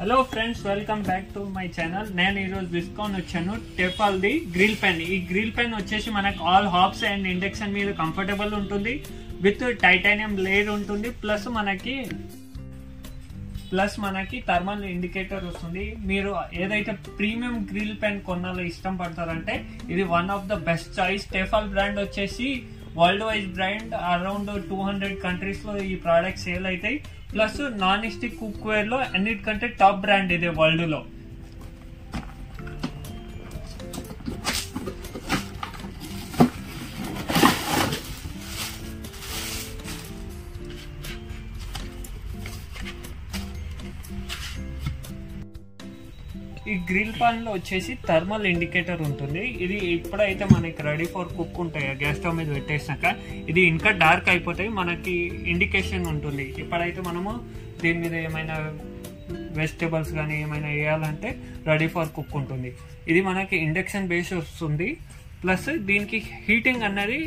Hello friends, welcome back to my channel. నేను ఈరోజు తీసుకొని వచ్చాను టెఫాల్ ది గ్రిల్ పెన్. ఈ గ్రిల్ పెన్ వచ్చేసి మనకు ఆల్ హాబ్స్ అండ్ ఇండక్షన్ మీద కంఫర్టబుల్ ఉంటుంది, విత్ టైటానియం లేయర్ ఉంటుంది, ప్లస్ మనకి థర్మల్ ఇండికేటర్ వస్తుంది. మీరు ఏదైతే ప్రీమియం గ్రిల్ పెన్ కొనాలో ఇష్టం పడతారంటే ఇది one of the best choice. Tefal brand వచ్చేసి world wide brand, around 200 countries లో ఈ ప్రోడక్ట్ సేల్ అవుతాయి. Plus non stick cookware లో అన్నిటికంటే టాప్ బ్రాండ్ ఇదే వరల్డ్ లో. ఈ గ్రిల్ పాన్ లో వచ్చేసి థర్మల్ ఇండికేటర్ ఉంటుంది. ఇది ఎప్పుడైతే మనకి రెడీ ఫర్ కుక్ ఉంటాయి గ్యాస్ స్టవ్ మీద పెట్టేసినాక ఇది ఇంకా డార్క్ అయిపోతాయి, మనకి ఇండికేషన్ ఉంటుంది. ఎప్పుడైతే మనము దీని మీద ఏమైనా వెజిటేబుల్స్ కానీ ఏమైనా వేయాలంటే రెడీ ఫర్ కుక్ ఉంటుంది. ఇది మనకి ఇండక్షన్ బేస్ వస్తుంది. ప్లస్ దీనికి హీటింగ్ అనేది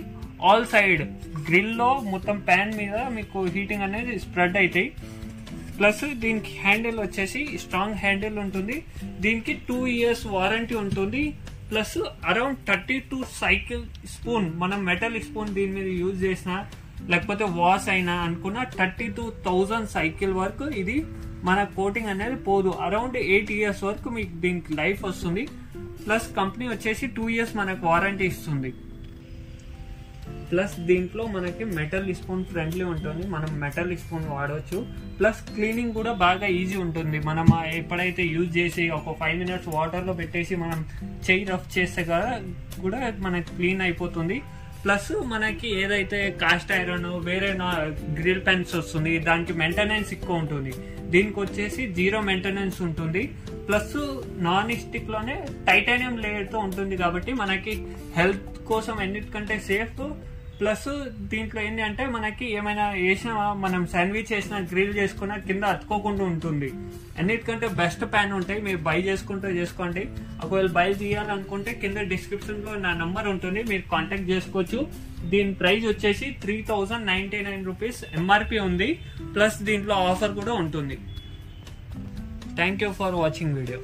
ఆల్ సైడ్ గ్రిల్లో మొత్తం ప్యాన్ మీద మీకు హీటింగ్ అనేది స్ప్రెడ్ అవుతాయి. ప్లస్ దీనికి హ్యాండిల్ వచ్చేసి స్ట్రాంగ్ హ్యాండిల్ ఉంటుంది. దీనికి 2 years వారంటీ ఉంటుంది. ప్లస్ అరౌండ్ 32 సైకిల్ స్పూన్, మనం మెటల్ స్పూన్ దీని మీద యూజ్ చేసినా లేకపోతే వాష్ అయినా అనుకున్న 32,000 సైకిల్ వరకు ఇది మన కోటింగ్ అనేది పోదు. అరౌండ్ 8 years వరకు మీకు దీనికి లైఫ్ వస్తుంది. ప్లస్ కంపెనీ వచ్చేసి 2 years మనకు వారంటీ ఇస్తుంది. ప్లస్ దీంట్లో మనకి మెటల్ స్పూన్ ఫ్రెండ్లీ ఉంటుంది, మనం మెటల్ స్పూన్ వాడవచ్చు. ప్లస్ క్లీనింగ్ కూడా బాగా ఈజీ ఉంటుంది. మనం ఎప్పుడైతే యూజ్ చేసి ఒక 5 minutes వాటర్లో పెట్టేసి మనం చెయ్యి రఫ్ చేస్తే కూడా మనకి క్లీన్ అయిపోతుంది. ప్లస్ మనకి ఏదైతే కాస్ట్ ఐరన్ వేరే గ్రిల్ పెన్స్ వస్తుంది దానికి మెయింటెనెన్స్ ఎక్కువ ఉంటుంది. దీనికి వచ్చేసి 0 మెయింటెనెన్స్ ఉంటుంది. ప్లస్ నాన్ స్టిక్ లోనే టైటానియం లేయర్ తో ఉంటుంది కాబట్టి మనకి హెల్త్ కోసం అన్నిటికంటే సేఫ్. ప్లస్ దీంట్లో ఏంటి అంటే మనకి ఏమైనా వేసిన మనం శాండ్విచ్ చేసిన గ్రిల్ చేసుకున్న కింద అతుకోకుండా ఉంటుంది. అన్నిటికంటే బెస్ట్ ప్యాన్ ఉంటాయి, మీరు బై చేసుకోండి. ఒకవేళ బై చేయాలనుకుంటే కింద డిస్క్రిప్షన్ లో నా నంబర్ ఉంటుంది, మీరు కాంటాక్ట్ చేసుకోవచ్చు. దీని ప్రైస్ వచ్చేసి 3099 రూపీస్ ఎంఆర్పి ఉంది. ప్లస్ దీంట్లో ఆఫర్ కూడా ఉంటుంది. Thank you for watching video.